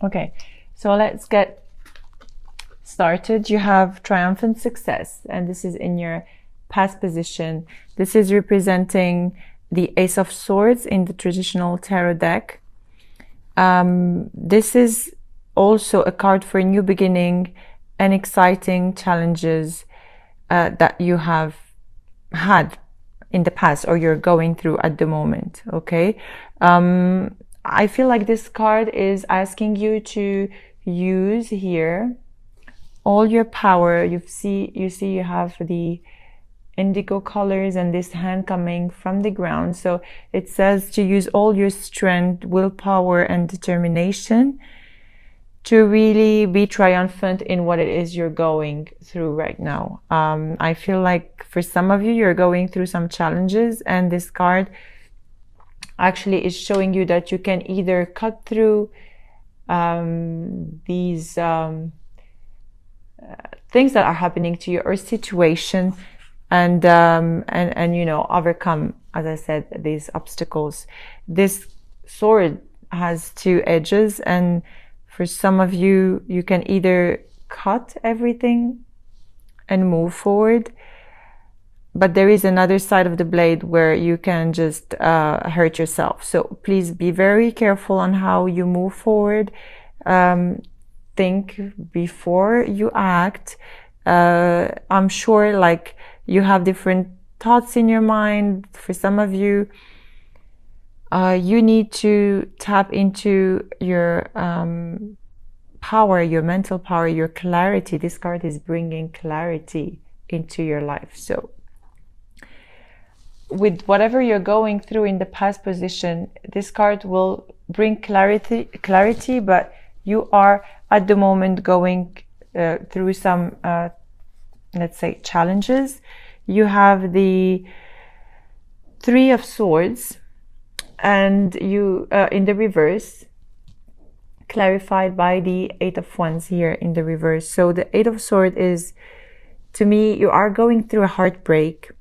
Okay, so let's get started. You have triumphant success, and this is in your past position. This is representing the Ace of Swords in the traditional tarot deck. This is also a card for a new beginning and exciting challenges that you have had in the past or you're going through at the moment. Okay, I feel like this card is asking you to use here all your power. You see you have the indigo colors and this hand coming from the ground. So it says to use all your strength, willpower, and determination to really be triumphant in what it is you're going through right now. I feel like for some of you, you're going through some challenges, and this card actually is showing you that you can either cut through these things that are happening to you or situation, and you know, overcome, as I said, these obstacles. This sword has two edges, and for some of you, you can either cut everything and move forward, but there is another side of the blade where you can just hurt yourself. So please be very careful on how you move forward. Think before you act. I'm sure like you have different thoughts in your mind. For some of you, you need to tap into your power, your mental power, your clarity. This card is bringing clarity into your life. So with whatever you're going through in the past position, this card will bring clarity, but you are at the moment going through some, let's say, challenges. You have the Three of Swords, and you in the reverse, clarified by the Eight of Wands here in the reverse. So the Eight of Swords is, to me, you are going through a heartbreak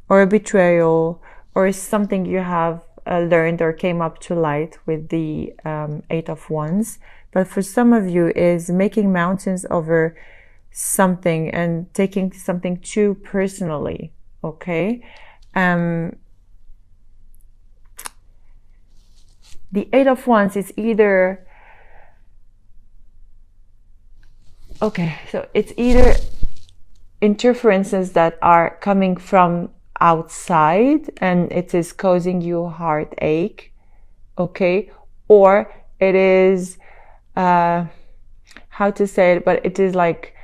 or a betrayal or something you have learned or came up to light with the Eight of Wands. But for some of you is making mountains over something and taking something too personally. Okay. The Eight of Wands is either, okay, so it's either interferences that are coming from outside and it is causing you heartache, okay, or it is, how to say it, but it is like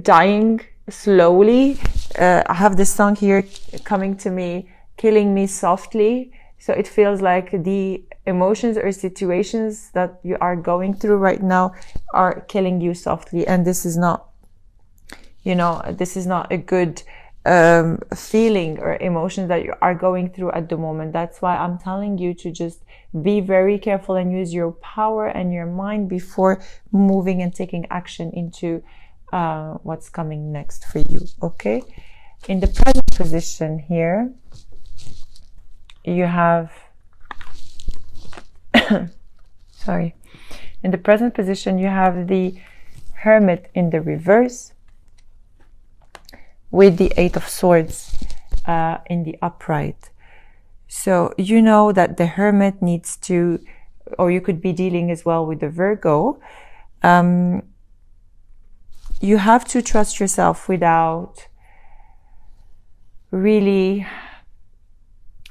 dying slowly. I have this song here coming to me, Killing Me Softly. So it feels like the emotions or situations that you are going through right now are killing you softly. And this is not, you know, this is not a good feeling or emotion that you are going through at the moment. That's why I'm telling you to just be very careful and use your power and your mind before moving and taking action into what's coming next for you. Okay. In the present position here, you have, sorry, in the present position, you have the Hermit in the reverse with the Eight of Swords in the upright. So you know that the Hermit needs to, or you could be dealing as well with the Virgo. You have to trust yourself without really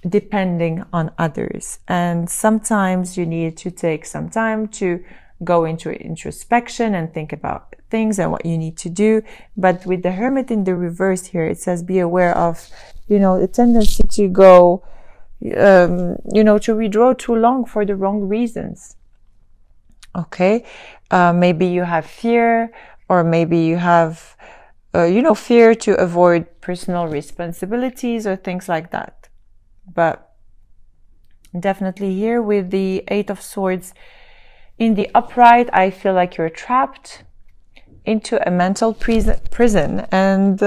depending on others. And sometimes you need to take some time to go into introspection and think about things and what you need to do. But with the Hermit in the reverse here, it says be aware of, you know, the tendency to go, you know, to withdraw too long for the wrong reasons. Okay. Maybe you have fear, or maybe you have, you know, fear to avoid personal responsibilities or things like that. But definitely here with the Eight of Swords in the upright, I feel like you're trapped into a mental prison. And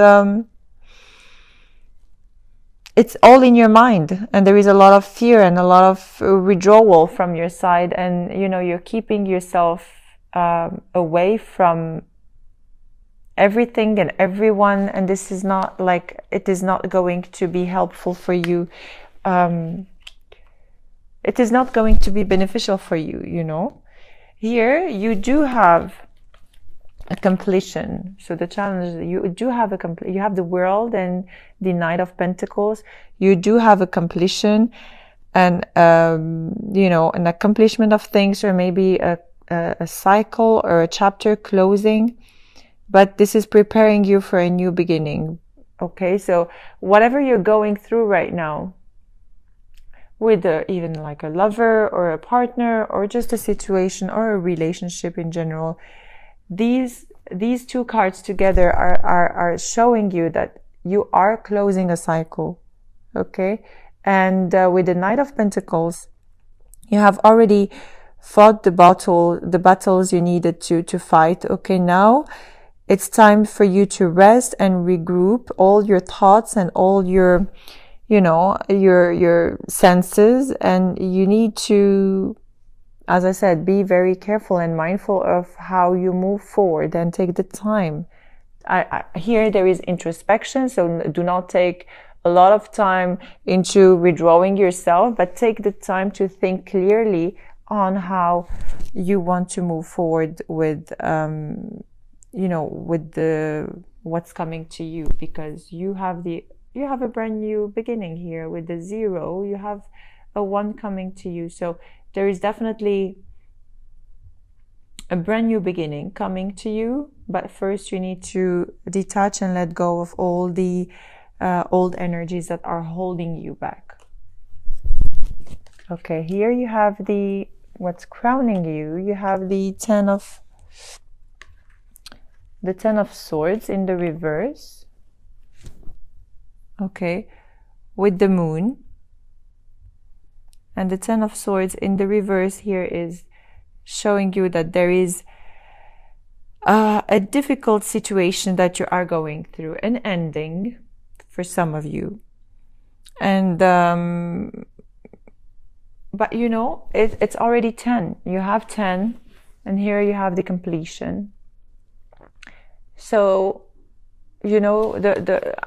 it's all in your mind, and there is a lot of fear and a lot of withdrawal from your side, and you know, you're keeping yourself away from everything and everyone, and this is not like, it is not going to be helpful for you. It is not going to be beneficial for you, you know. Here you do have a completion. So the challenge is you do have you have the World and the Knight of Pentacles. You do have a completion, and you know, an accomplishment of things, or maybe a cycle or a chapter closing. But this is preparing you for a new beginning. Okay, so whatever you're going through right now, with even like a lover or a partner, or just a situation or a relationship in general, these two cards together are showing you that you are closing a cycle. Okay, and with the Knight of Pentacles, you have already fought the battles you needed to fight. Okay, now it's time for you to rest and regroup all your thoughts and all your, you know, your senses, and you need to, as I said, be very careful and mindful of how you move forward, and take the time. Here there is introspection, so do not take a lot of time into withdrawing yourself, but take the time to think clearly on how you want to move forward with, you know, with what's coming to you, because you have a brand new beginning here with the 0. You have a 1 coming to you. So there is definitely a brand new beginning coming to you. But first you need to detach and let go of all the old energies that are holding you back. Okay, here you have what's crowning you. You have the Ten of Swords in the reverse. Okay, with the Moon. And the Ten of Swords in the reverse here is showing you that there is a difficult situation that you are going through, an ending for some of you. And but you know, it's already 10. You have 10, and here you have the completion. So, you know,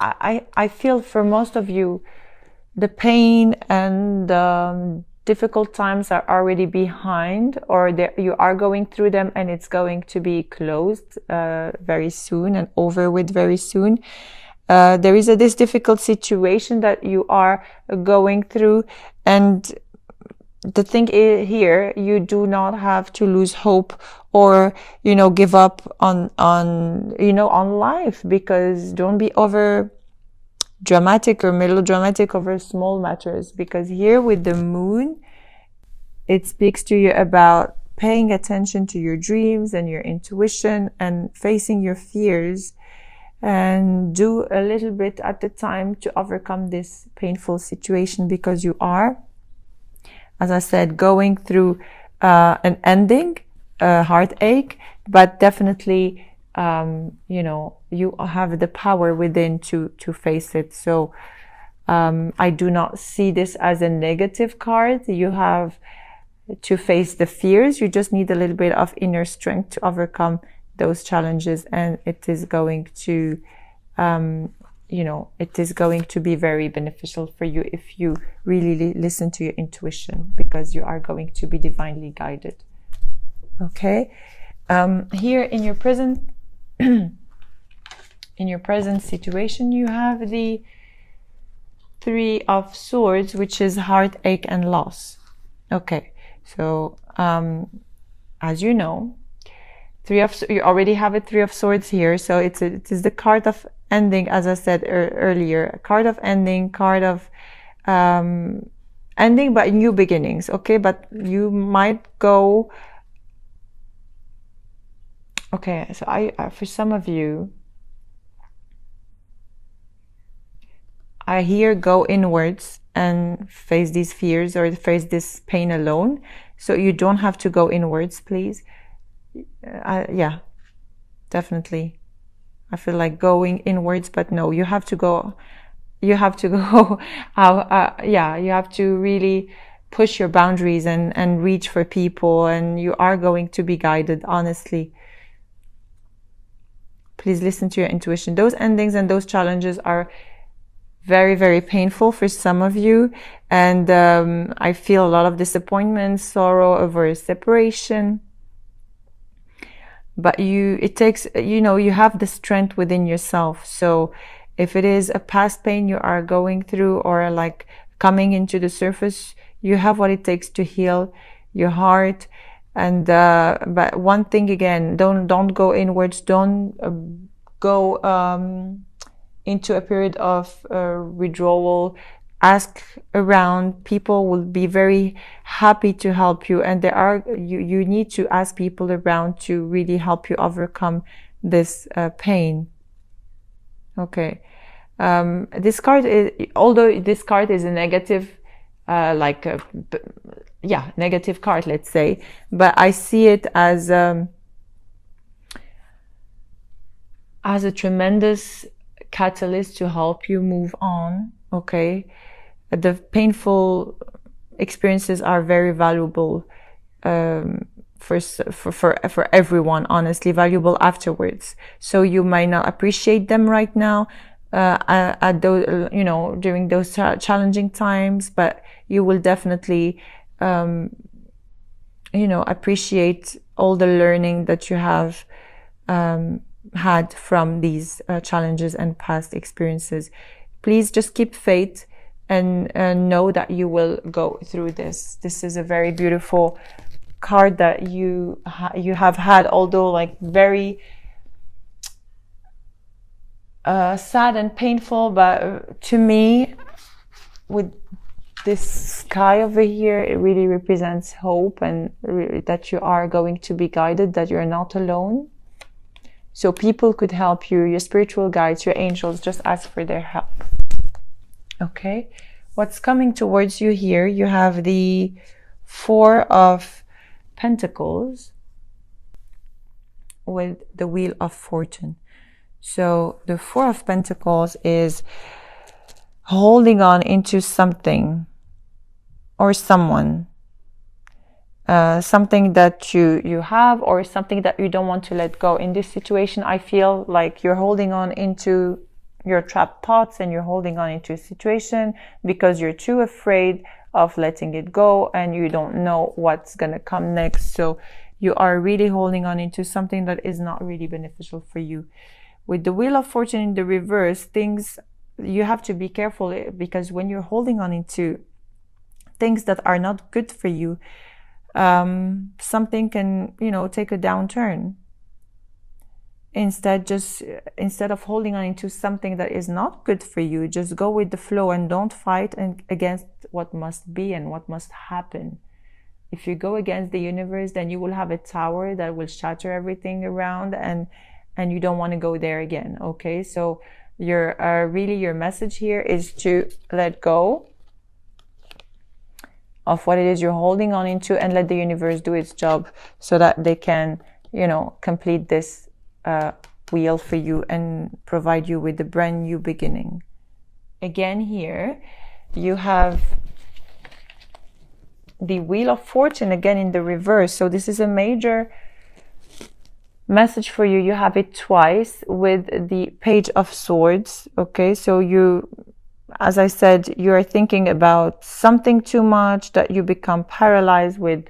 I feel for most of you, the pain and difficult times are already behind, or you are going through them, and it's going to be closed very soon and over with very soon. There is this difficult situation that you are going through, and the thing is here, you do not have to lose hope or, you know, give up on life, because don't be over dramatic or melodramatic over small matters, because here with the Moon, it speaks to you about paying attention to your dreams and your intuition and facing your fears, and do a little bit at a time to overcome this painful situation, because you are, as I said, going through an ending, a heartache, but definitely, you know, you have the power within to face it. So I do not see this as a negative card. You have to face the fears. You just need a little bit of inner strength to overcome those challenges, and it is going to you know, it is going to be very beneficial for you if you really listen to your intuition, because you are going to be divinely guided. Okay, here in your present situation, you have the 3 of Swords, which is heartache and loss. Okay, so as you know, you already have a 3 of Swords here, so it is the card of ending, as I said earlier, a card of ending, card of ending but new beginnings. Okay, but you might go, okay, so I for some of you, I hear go inwards and face these fears or face this pain alone. So you don't have to go inwards, please. Yeah, definitely. I feel like going inwards, but no, you have to go you have to go yeah, you have to really push your boundaries and reach for people, and you are going to be guided, honestly. Please listen to your intuition. Those endings and those challenges are very, very painful for some of you. And I feel a lot of disappointment, sorrow over separation. But it takes, you have the strength within yourself. So if it is a past pain you are going through, or like coming into the surface, you have what it takes to heal your heart. And but one thing again, don't go inwards. Don't go into a period of withdrawal. Ask around. People will be very happy to help you, and you need to ask people around to really help you overcome this pain. Okay. This card is, although this card is a negative, negative card, let's say, but I see it as a tremendous catalyst to help you move on. Okay. The painful experiences are very valuable for everyone, honestly, valuable afterwards. So you might not appreciate them right now at those, during those challenging times, but you will definitely appreciate all the learning that you have had from these challenges and past experiences. Please just keep faith and know that you will go through this. This is a very beautiful card that you have had, although like very sad and painful, but to me, with this sky over here, it really represents hope, and that you are going to be guided, that you're not alone. So people could help you, your spiritual guides, your angels. Just ask for their help. Okay, what's coming towards you here? You have the Four of Pentacles with the Wheel of Fortune. So the Four of Pentacles is holding on into something or someone, something that you have, or something that you don't want to let go. In this situation, I feel like you're holding on into your trapped thoughts, and you're holding on into a situation because you're too afraid of letting it go, and you don't know what's gonna come next. So you are really holding on into something that is not really beneficial for you. With the Wheel of Fortune in the reverse, you have to be careful, because when you're holding on into things that are not good for you, something can, take a downturn. Instead of holding on into something that is not good for you, just go with the flow and don't fight against what must be and what must happen. If you go against the universe, then you will have a tower that will shatter everything around, and you don't want to go there again. Okay, so your message here is to let go of what it is you're holding on into, and let the universe do its job, so that they can, complete this wheel for you and provide you with a brand new beginning. Again, here you have the Wheel of Fortune again in the reverse. So this is a major message for you. You have it twice with the Page of Swords. Okay, so as I said, you're thinking about something too much, that you become paralyzed with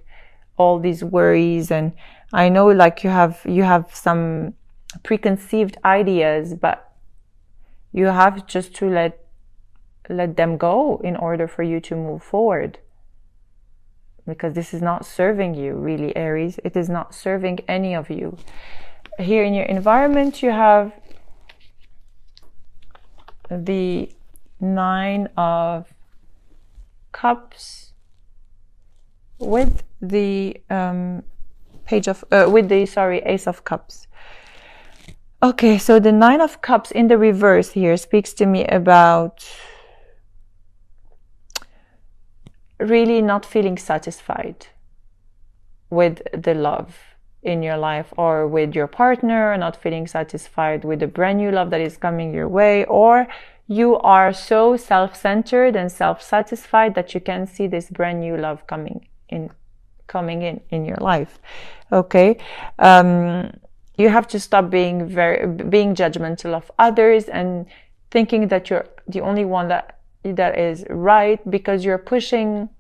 all these worries. And I know, like, you have some preconceived ideas, but you have just to let them go in order for you to move forward, because this is not serving you, really, Aries. It is not serving any of you. Here in your environment, you have the Nine of Cups with the Ace of Cups. Okay, so the Nine of Cups in the reverse here speaks to me about really not feeling satisfied with the love in your life, or with your partner, not feeling satisfied with the brand new love that is coming your way, or you are so self-centered and self-satisfied that you can see this brand new love coming in your life. Okay. You have to stop being judgmental of others and thinking that you're the only one that is right, because you're pushing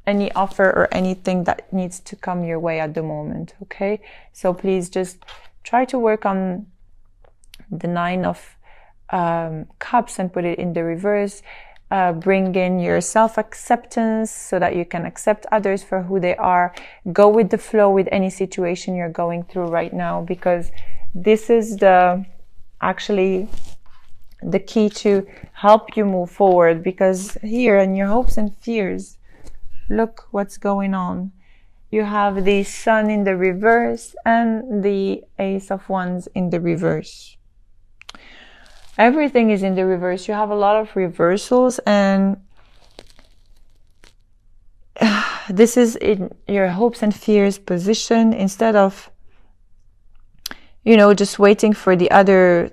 any offer or anything that needs to come your way at the moment. Okay, so please just try to work on the 9 of Cups and put it in the reverse. Bring in your self-acceptance so that you can accept others for who they are. Go with the flow with any situation you're going through right now, because this is actually the key to help you move forward. Because here in your hopes and fears, look what's going on. You have the Sun in the reverse and the Ace of Wands in the reverse. Everything is in the reverse. You have a lot of reversals, and this is in your hopes and fears position. Instead of, just waiting for the other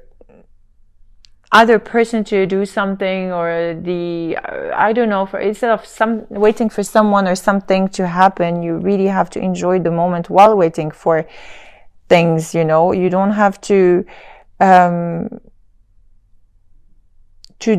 person to do something, or instead of waiting for someone or something to happen, you really have to enjoy the moment while waiting for things. You don't have to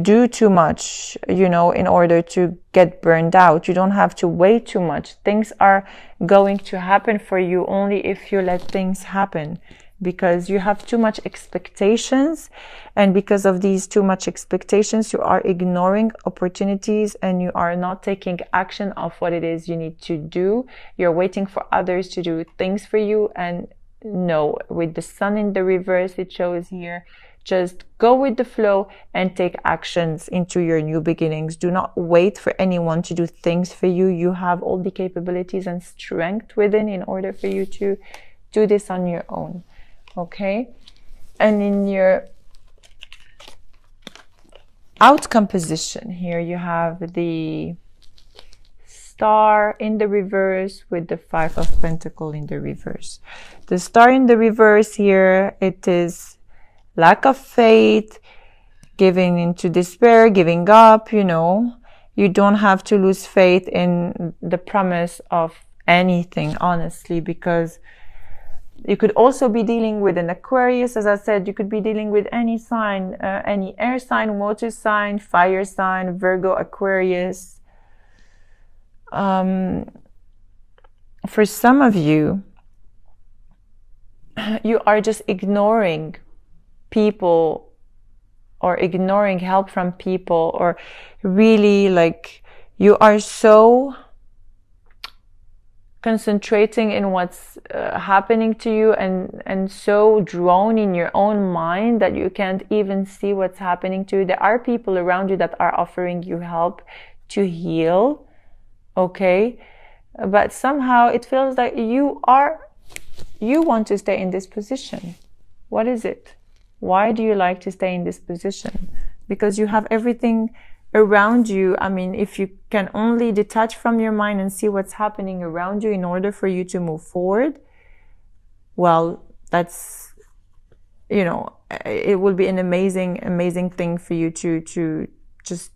do too much, in order to get burned out. You don't have to wait too much. Things are going to happen for you only if you let things happen, because you have too much expectations. And because of these too much expectations, you are ignoring opportunities and you are not taking action of what it is you need to do. You're waiting for others to do things for you. And no, with the Sun in the reverse, it shows here, just go with the flow and take actions into your new beginnings. Do not wait for anyone to do things for you. You have all the capabilities and strength within in order for you to do this on your own. Okay? And in your outcome position here, you have the Star in the reverse with the 5 of Pentacles in the reverse. The Star in the reverse here, it is lack of faith, giving into despair, giving up. You don't have to lose faith in the promise of anything, honestly, because you could also be dealing with an Aquarius. As I said, you could be dealing with any sign, any air sign, water sign, fire sign, Virgo, Aquarius. For some of you, you are just ignoring people or ignoring help from people, or really you are so concentrating in what's happening to you and so drawn in your own mind that you can't even see what's happening to you. There are people around you that are offering you help to heal, okay? But somehow it feels like you want to stay in this position. What is it? Why do you like to stay in this position? Because you have everything around you. I mean, if you can only detach from your mind and see what's happening around you in order for you to move forward, well, that's, it will be an amazing thing for you to just,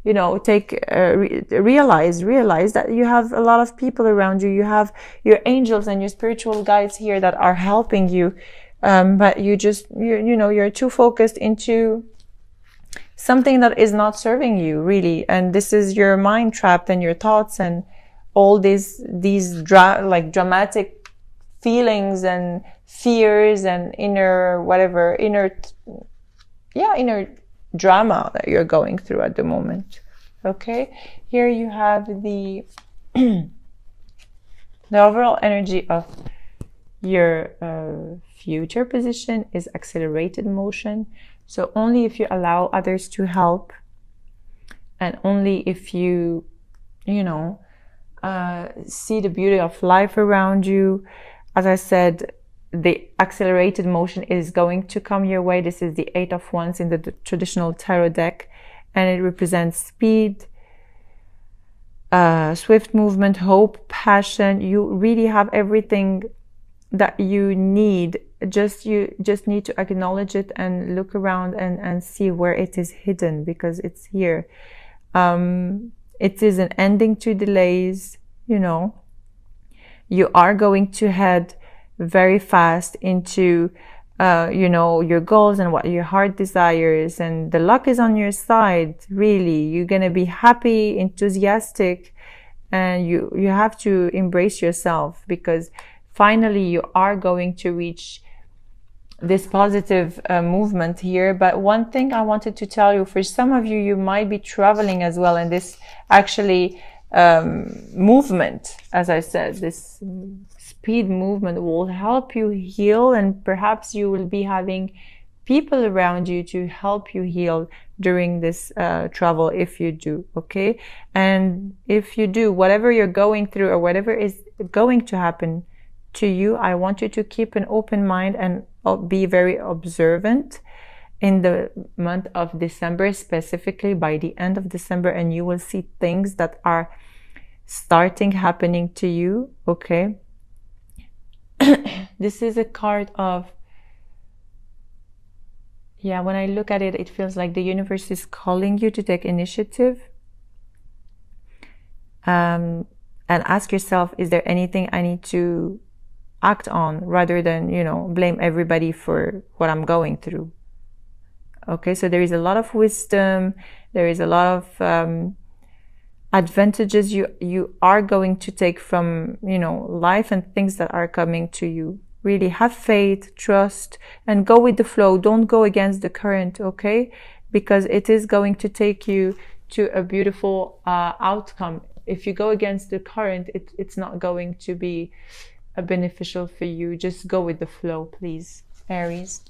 realize that you have a lot of people around you. You have your angels and your spiritual guides here that are helping you. But you're too focused into something that is not serving you, really. And this is your mind trapped and your thoughts and all these dramatic feelings and fears and inner drama that you're going through at the moment. Okay, here you have the overall energy of your future position is accelerated motion. So only if you allow others to help, and only if you see the beauty of life around you. As I said, the accelerated motion is going to come your way. This is the 8 of Wands in the traditional tarot deck, and it represents speed, swift movement, hope, passion. You really have everything that you need you just need to acknowledge it and look around and see where it is hidden, because it's here. It is an ending to delays, you know. You are going to head very fast into you know, your goals and what your heart desires, and the luck is on your side. Really, you're gonna be happy, enthusiastic, and you have to embrace yourself, because finally you are going to reach this positive movement here. But one thing I wanted to tell you, for some of you, you might be traveling as well, and this actually movement, as I said, this speed movement will help you heal, and perhaps you will be having people around you to help you heal during this travel, if you do. Okay, and if you do, whatever you're going through or whatever is going to happen to you, I want you to keep an open mind and be very observant in the month of December, specifically by the end of December, and you will see things that are starting happening to you. Okay. This is a card of, yeah, when I look at it, it feels like the universe is calling you to take initiative. And ask yourself, is there anything I need to act on, rather than, you know, blame everybody for what I'm going through. Okay, so there is a lot of wisdom, there is a lot of advantages you are going to take from, you know, life and things that are coming to you. Really have faith, trust, and go with the flow. Don't go against the current, okay? Because it is going to take you to a beautiful outcome. If you go against the current, it's not going to be beneficial for you. Just go with the flow, please, Aries.